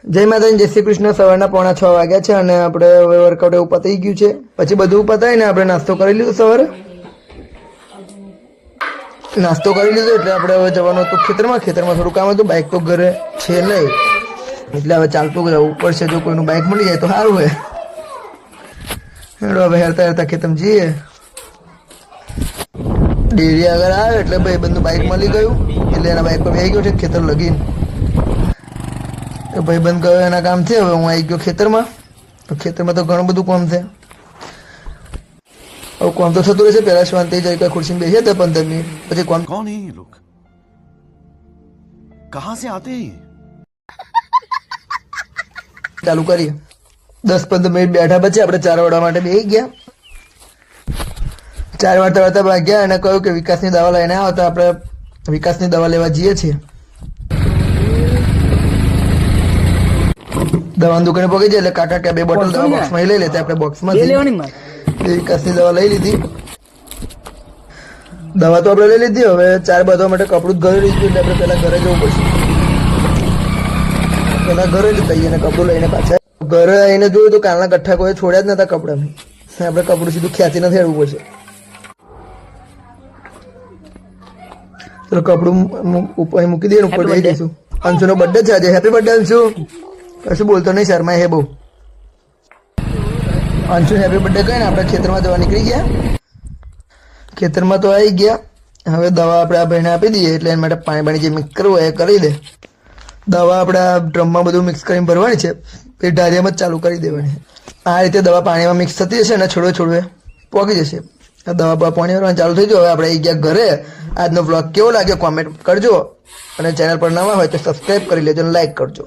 જય માતાજી, જય શ્રી કૃષ્ણ। સવારના 5:45 વાગ્યા છે અને આપણે હવે વર્કઆઉટ એવું પતી ગયું છે। પછી બધું પતાવીને આપણે નાસ્તો કરી લીધો। સવારે નાસ્તો કરી લીધો એટલે આપણે હવે જવાનું હતું ખેતરમાં। ખેતરમાં થોડું કામ હતું, બાઇક તો ઘરે છે નહીં એટલે હવે ચાલતું જવું પડશે। જો કોઈનું બાઇક મળી જાય તો સારું હોય। હવે હેરતા હેરતા ખેતરમાં જઈએ। ડેરી આગળ આવે એટલે ભાઈ બંધનું બાઇક મળી ગયું એટલે એના બાઇક પર બેસી ગયો છે ખેતર લગીને। ભાઈબંધ ગયો એના કામ છે, હવે હું આવી ગયો ખેતરમાં। તો ખેતરમાં તો ઘણું બધું કામ છે। હવે કામ તો થતું રહેશે। પહેલા શાંતિ જઈ કઈ ખુરશીમાં બેસીએ તો 15 મિનિટ પછી કામ। कौन है ये लोग? कहां से आते हैं ये? ચાલુ કરીએ। 10-15 મિનિટ બેઠા પછી આપણે ચાર વાળવા માટે બેસી ગયા। ચાર વાળતા વાળતા ભાગ્યા અને કહ્યું કે વિકાસની દવા લઈને આવો તો આપણે વિકાસની દવા લેવા જઈએ છીએ। દવાની દુકાને પહોંચી જાય એટલે કાકા કે 2 બોટલ દવા બોક્સમાં લઈ લેતા। આપણે બોક્સમાં વિકાસની દવા લઈ લીધી। દવા તો આપણે લઈ લીધી। હવે ચાર બાંધવા માટે કપડું ઘરે રહી ગયું એટલે આપણે પહેલા ઘરે જવું પડશે। પહેલા ઘરે લેતા આવીએ અને કપડું લઈને પાછા ઘરે આવીને જોયું તો કાલના ગઠ્ઠા કોઈ છોડ્યા જ નતા કપડાં। આપણે કપડું સીધું ખેંચીને ફેરવું પડશે। ચલો કપડું ઉપર મૂકી દઈએ, ઉપર જઈ જઈશું। અંશુનો બર્થડે છે આજે। Happy birthday Anshu. કશું બોલતો નહીં, શર્માય હે બહુ। અંશુ હેપી બર્થડે કહીને આપણે ખેતરમાં જવા નીકળી ગયા। ખેતરમાં તો આવી ગયા। હવે દવા આપણે આ ભાઈને આપી દઈએ એટલે એના માટે પાણી જે મિક્સ કરવું હોય એ કરી દે। દવા આપણે આ ડ્રમમાં બધું મિક્સ કરીને ભરવાની છે, પછી ઢારિયામાં જ ચાલુ કરી દેવાની। આ રીતે દવા પાણીમાં મિક્સ થતી જશે અને છોડવે છોડવે પોગી જશે। દવા પાણી ભરવાનું ચાલુ થઈ જાય। હવે આપણે આવી ગયા ઘરે। આજનો બ્લોગ કેવો લાગ્યો કોમેન્ટ કરજો અને ચેનલ પર નવા હોય તો સબસ્ક્રાઈબ કરી લેજો અને લાઈક કરજો।